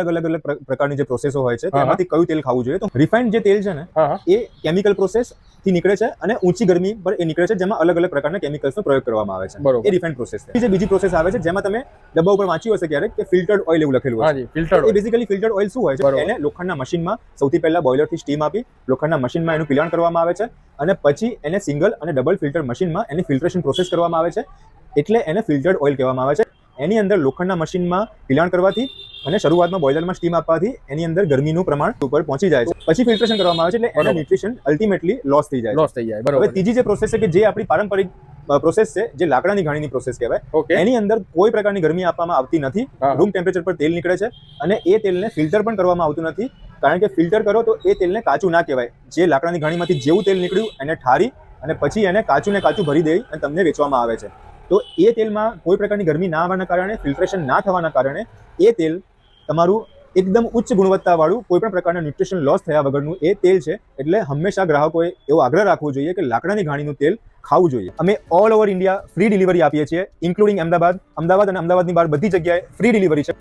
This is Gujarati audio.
અલગ પ્રકારની જે પ્રોસેસો હોય છે તેમાંથી કયું તેલ ખાવું જોઈએ. તો રિફાઇન્ડ જે તેલ છે ને એ કેમિકલ પ્રોસેસ થી નીકળે છે અને ઊંચી ગરમી પર એ નીકળે છે, જેમાં અલગ પ્રકારના કેમિકલ્સનો પ્રયોગ કરવામાં આવે છે. એ રિફાઇન્ડ પ્રોસેસ છે. જે બીજી પ્રોસેસ આવે છે જેમાં તમે ડબ્બા ઉપર વાંચ્યું હશે ક્યારેક કે ફિલ્ટર્ડ ઓઇલ એવું લખેલું હોય છે. એ બેઝિકલી ફિલ્ટર્ડ ઓઇલ શું હોય છે? એને લોખંડના મશીનમાં સૌથી પહેલા બોઇલરથી સ્ટીમ આપી લોખંડના મશીનમાં એનું પિલાણ કરવામાં આવે છે અને પછી એને સિંગલ અને ડબલ ફિલ્ટર મશીનમાં એની ફિલ્ટ્રેશન પ્રોસેસ કરવામાં આવે છે, એટલે એને ફિલ્ટર્ડ ઓઇલ કહેવામાં આવે છે. એની અંદર લોખંડના મશીનમાં પિલાણ કરવાથી અને શરૂઆતમાં બોઇલરમાં સ્ટીમ આપવાથી એની અંદર ગરમીનું પ્રમાણ ઉપર પહોંચી જાય છે. પછી ફિલ્ટ્રેશન કરવામાં આવે છે, એટલે એનું ન્યુટ્રિશન અલ્ટિમેટલી લોસ થઈ જાય છે. હવે ત્રીજી જે પ્રોસેસ છે કે જે આપણી પારંપરિક પ્રોસેસ છે, જે લાકડાની ઘાણીની પ્રોસેસ કહેવાય, એની અંદર કોઈ પ્રકારની ગરમી આપવામાં આવતી નથી. રૂમ ટેમ્પરેચર પર તેલ નીકળે છે અને એ તેલને ફિલ્ટર પણ કરવામાં આવતું નથી, કારણ કે ફિલ્ટર કરો તો એ તેલને કાચું ના કહેવાય. જે લાકડાની ઘાણીમાંથી જેવું તેલ નીકળ્યું એને ઠારી અને પછી એને કાચું ભરી દઈ અને તમને વેચવામાં આવે છે. તો એ તેલમાં કોઈ પ્રકારની ગરમી ના આવવાના કારણે, ફિલ્ટ્રેશન ના થવાના કારણે એ તેલ તમારું એકદમ ઉચ્ચ ગુણવત્તાવાળું કોઈ પણ પ્રકારના ન્યુટ્રિશન લોસ થયા વગરનું એ તેલ છે. એટલે હંમેશા ગ્રાહકોએ એવો આગ્રહ રાખવો જોઈએ કે લાકડાની ઘાણીનું તેલ ખાવું જોઈએ. અમે all over India free delivery આપીએ છીએ, ઇન્ક્લુડિંગ અમદાવાદ અને અમદાવાદની બહાર બધી જગ્યાએ ફ્રી ડિલિવરી છે.